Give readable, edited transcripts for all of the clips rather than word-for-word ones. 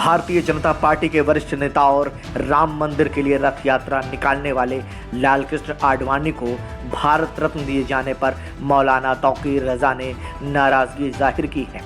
Bharatiya Janata party के वरिष्ठ नेता और राम मंदिर के लिए रथ यात्रा निकालने वाले लालकृष्ण आडवाणी को भारत रत्न दिए जाने पर मौलाना तौकीर रजा ने नाराजगी जाहिर की है।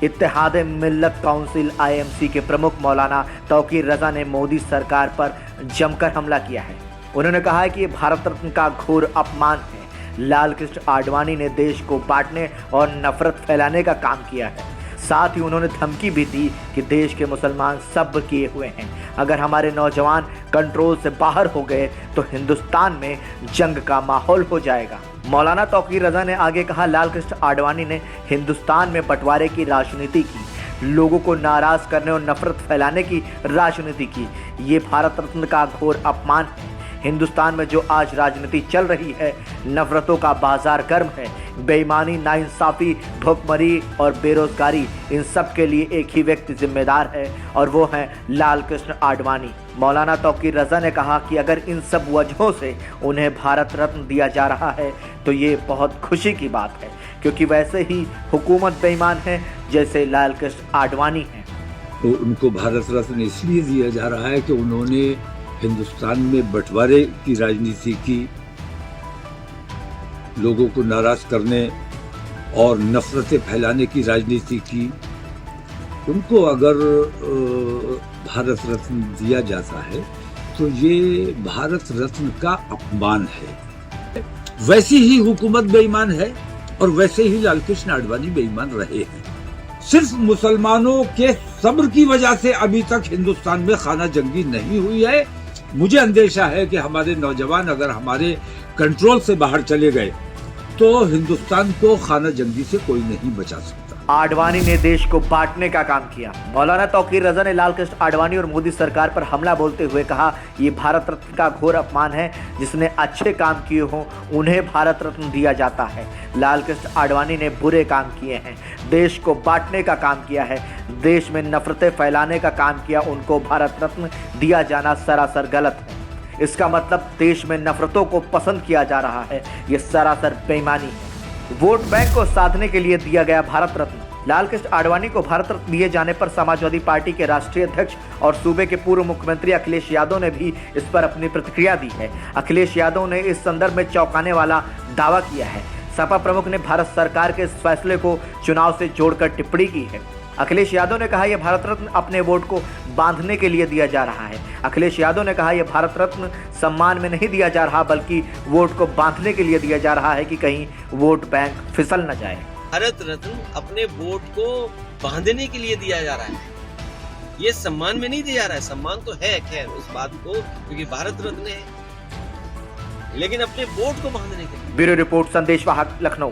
इत्तेहाद मिल्लत काउंसिल IMC के प्रमुख मौलाना तौकीर रजा ने मोदी सरकार पर जमकर हमला किया है। उन्होंने कहा है कि ये भारत रत्न का घोर अपमान है। लालकृष्ण आडवाणी ने देश को बांटने और नफरत फैलाने का काम किया है। साथ ही उन्होंने धमकी भी दी कि देश के मुसलमान सब्र किए हुए हैं, अगर हमारे नौजवान कंट्रोल से बाहर हो गए तो हिंदुस्तान में जंग का माहौल हो जाएगा। मौलाना तौकीर रजा ने आगे कहा, लालकृष्ण आडवाणी ने हिंदुस्तान में बंटवारे की राजनीति की, लोगों को नाराज करने और नफरत फैलाने की राजनीति की। ये भारत रत्न का घोर अपमान है। हिंदुस्तान में जो आज राजनीति चल रही है, नफरतों का बाजार गर्म है। बेईमानी, नाइंसाफी, भुखमरी और बेरोजगारी, इन सब के लिए एक ही व्यक्ति जिम्मेदार है और वो है लालकृष्ण आडवाणी। मौलाना तौकीर रजा ने कहा कि अगर इन सब वजहों से उन्हें भारत रत्न दिया जा रहा है तो ये बहुत खुशी की बात है, क्योंकि वैसे ही हुकूमत बेईमान है जैसे लालकृष्ण आडवाणी हैं। तो उनको भारत रत्न इसलिए दिया जा रहा है कि उन्होंने हिंदुस्तान में बंटवारे की राजनीति की, लोगों को नाराज करने और नफरतें फैलाने की राजनीति की। उनको अगर भारत रत्न दिया जाता है तो ये भारत रत्न का अपमान है। वैसी ही हुकूमत बेईमान है और वैसे ही लालकृष्ण आडवाणी बेईमान रहे हैं। सिर्फ मुसलमानों के सब्र की वजह से अभी तक हिंदुस्तान में खाना जंगी नहीं हुई है। मुझे अंदेशा है कि हमारे नौजवान अगर हमारे कंट्रोल से बाहर चले गए तो हिंदुस्तान को खाना जंगी से कोई नहीं बचा सकता। आडवाणी ने देश को बांटने का काम किया। मौलाना तौकीर रजा ने लालकृष्ण आडवाणी और मोदी सरकार पर हमला बोलते हुए कहा, ये भारत रत्न का घोर अपमान है। जिसने अच्छे काम किए हों उन्हें भारत रत्न दिया जाता है। लालकृष्ण आडवाणी ने बुरे काम किए हैं, देश को बांटने का काम किया है, देश में नफरतें फैलाने का काम किया। उनको भारत रत्न दिया जाना सरासर गलत है। इसका मतलब देश में नफरतों को पसंद किया जा रहा है। ये सरासर बेईमानी है। वोट बैंक को साधने के लिए दिया गया भारत रत्न। लालकृष्ण आडवाणी को भारत रत्न दिए जाने पर समाजवादी पार्टी के राष्ट्रीय अध्यक्ष और सूबे के पूर्व मुख्यमंत्री अखिलेश यादव ने भी इस पर अपनी प्रतिक्रिया दी है। अखिलेश यादव ने इस संदर्भ में चौंकाने वाला दावा किया है। सपा प्रमुख ने भारत सरकार के इस फैसले को चुनाव से जोड़कर टिप्पणी की है। अखिलेश यादव ने कहा, यह भारत रत्न अपने वोट को बांधने के लिए दिया जा रहा है। अखिलेश यादव ने कहा, यह भारत रत्न सम्मान में नहीं दिया जा रहा बल्कि वोट को बांधने के लिए दिया जा रहा है कि कहीं वोट बैंक फिसल न जाए। भारत रत्न अपने वोट को बांधने के लिए दिया जा रहा है, ये सम्मान में नहीं दिया जा रहा है। सम्मान तो है खैर उस बात को, क्योंकि भारत रत्न है, लेकिन अपने वोट को बांधने के लिए। ब्यूरो रिपोर्ट, संदेश वाहक, लखनऊ।